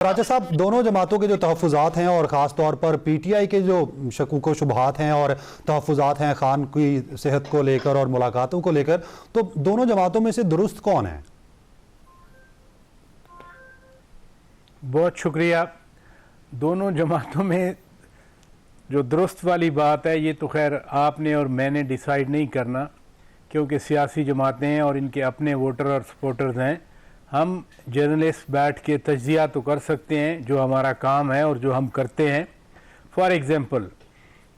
राजा साहब, दोनों जमातों के जो तहफ़्फ़ुज़ात हैं और ख़ास तौर पर पीटीआई के जो शकूक व शुबहात हैं और तहफ़्फ़ुज़ात हैं खान की सेहत को लेकर और मुलाकातों को लेकर, तो दोनों जमातों में से दुरुस्त कौन है? बहुत शुक्रिया। दोनों जमातों में जो दुरुस्त वाली बात है, ये तो खैर आपने और मैंने डिसाइड नहीं करना, क्योंकि सियासी जमातें हैं और इनके अपने वोटर और सपोर्टर्स हैं। हम जर्नलिस्ट बैठ के तज्ज़िया तो कर सकते हैं, जो हमारा काम है और जो हम करते हैं। फॉर एग्ज़ाम्पल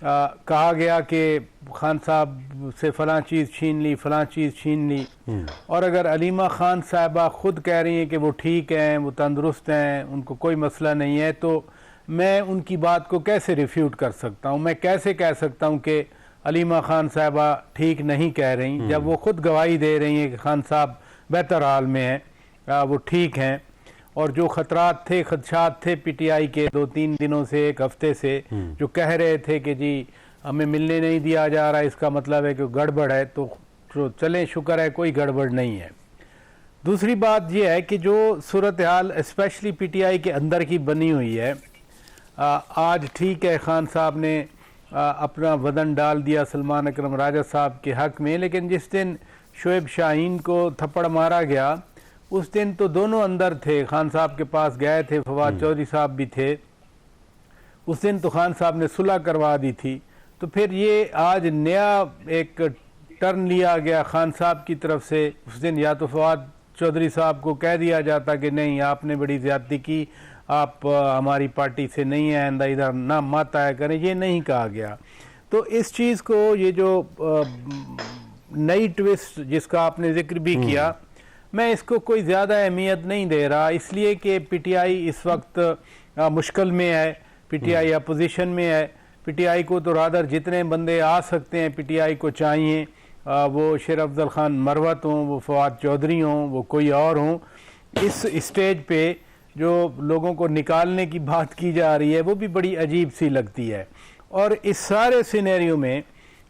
कहा गया कि खान साहब से फ़लाँ चीज़ छीन ली, फ़लाँ चीज़ छीन ली, और अगर अलीमा खान साहिबा ख़ुद कह रही हैं कि वो ठीक हैं, वो तंदुरुस्त हैं, उनको कोई मसला नहीं है, तो मैं उनकी बात को कैसे रिफ्यूट कर सकता हूँ? मैं कैसे कह सकता हूँ कि अलीमा खान साहिबा ठीक नहीं कह रही, जब वो ख़ुद गवाही दे रही हैं कि खान साहब बेहतर हाल में हैं, वो ठीक हैं। और जो ख़तरात थे, खदशात थे पीटीआई के 2-3 दिनों से, एक हफ़्ते से, जो कह रहे थे कि जी हमें मिलने नहीं दिया जा रहा, इसका मतलब है कि गड़बड़ है, तो चलें, शुक्र है कोई गड़बड़ नहीं है। दूसरी बात यह है कि जो सूरत हाल स्पेशली पीटीआई के अंदर की बनी हुई है, आज ठीक है खान साहब ने अपना वदन डाल दिया सलमान अकरम राजा साहब के हक़ में, लेकिन जिस दिन शोएब शाहीन को थप्पड़ मारा गया, उस दिन तो दोनों अंदर थे, खान साहब के पास गए थे, फवाद चौधरी साहब भी थे। उस दिन तो खान साहब ने सुलह करवा दी थी। तो फिर ये आज नया एक टर्न लिया गया खान साहब की तरफ से। उस दिन या तो फवाद चौधरी साहब को कह दिया जाता कि नहीं, आपने बड़ी ज़्यादती की, आप हमारी पार्टी से नहीं हैं, आइंदा इधर ना मत आया करें, ये नहीं कहा गया। तो इस चीज़ को, ये जो नई ट्विस्ट जिसका आपने जिक्र भी किया, मैं इसको कोई ज़्यादा अहमियत नहीं दे रहा, इसलिए कि पीटीआई इस वक्त मुश्किल में है, पीटीआई अपोजिशन में है। पीटीआई को तो रादर जितने बंदे आ सकते हैं पीटीआई को चाहिए, वो शेर अफजल खान मरवत हों, वो फवाद चौधरी हों, वो कोई और हों। इस स्टेज पे जो लोगों को निकालने की बात की जा रही है, वो भी बड़ी अजीब सी लगती है। और इस सारे सिनेरियो में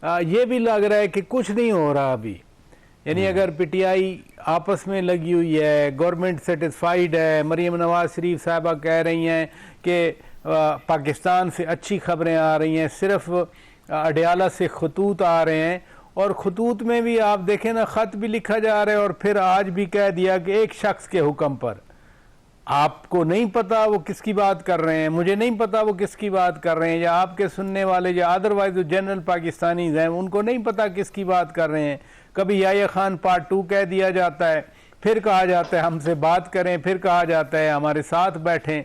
ये भी लग रहा है कि कुछ नहीं हो रहा अभी। यानी अगर पीटीआई आपस में लगी हुई है, गवर्नमेंट सेटिस्फाइड है, मरीम नवाज शरीफ साहबा कह रही हैं कि पाकिस्तान से अच्छी खबरें आ रही हैं, सिर्फ अडयाला से खतूत आ रहे हैं, और खतूत में भी आप देखें ना, ख़त भी लिखा जा रहा है, और फिर आज भी कह दिया कि एक शख्स के हुक्म पर। आपको नहीं पता वो किसकी बात कर रहे हैं, मुझे नहीं पता वो किसकी बात कर रहे हैं, या आपके सुनने वाले या अदरवाइज जो जनरल पाकिस्तानीज़ हैं उनको नहीं पता किसकी बात कर रहे हैं। कभी याह्या खान पार्ट 2 कह दिया जाता है, फिर कहा जाता है हमसे बात करें, फिर कहा जाता है हमारे साथ बैठें।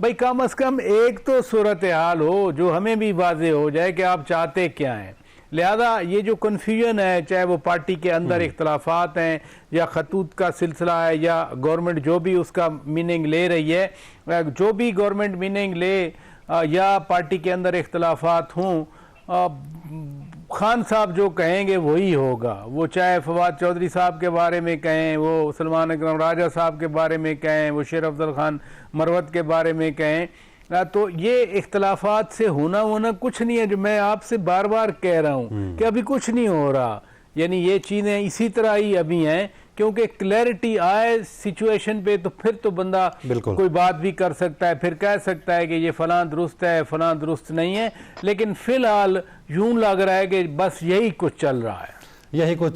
भाई कम अज़ कम एक तो सूरत हाल हो जो हमें भी वाज़े हो जाए कि आप चाहते क्या हैं। लिहाजा ये जो कन्फ्यूजन है, चाहे वो पार्टी के अंदर इख्तलाफात हैं, या खतूत का सिलसिला है, या गवर्नमेंट जो भी उसका मीनिंग ले रही है, जो भी गवर्नमेंट मीनिंग ले, या पार्टी के अंदर इख्तलाफात हों, खान साहब जो कहेंगे वही होगा। वो चाहे फवाद चौधरी साहब के बारे में कहें, वो सलमान अकरम राजा साहब के बारे में कहें, वो शेर अफजल खान मरवत के बारे में कहें, तो ये इख्तलाफात से होना कुछ नहीं है। जो मैं आपसे बार बार कह रहा हूँ कि अभी कुछ नहीं हो रहा, यानी ये चीज़ें इसी तरह ही अभी हैं, क्योंकि क्लैरिटी आए सिचुएशन पे तो फिर तो बंदा कोई बात भी कर सकता है, फिर कह सकता है कि ये फ़लाँ दुरुस्त है, फ़लाँ दुरुस्त नहीं है। लेकिन फ़िलहाल यूँ लग रहा है कि बस यही कुछ चल रहा है, यही कुछ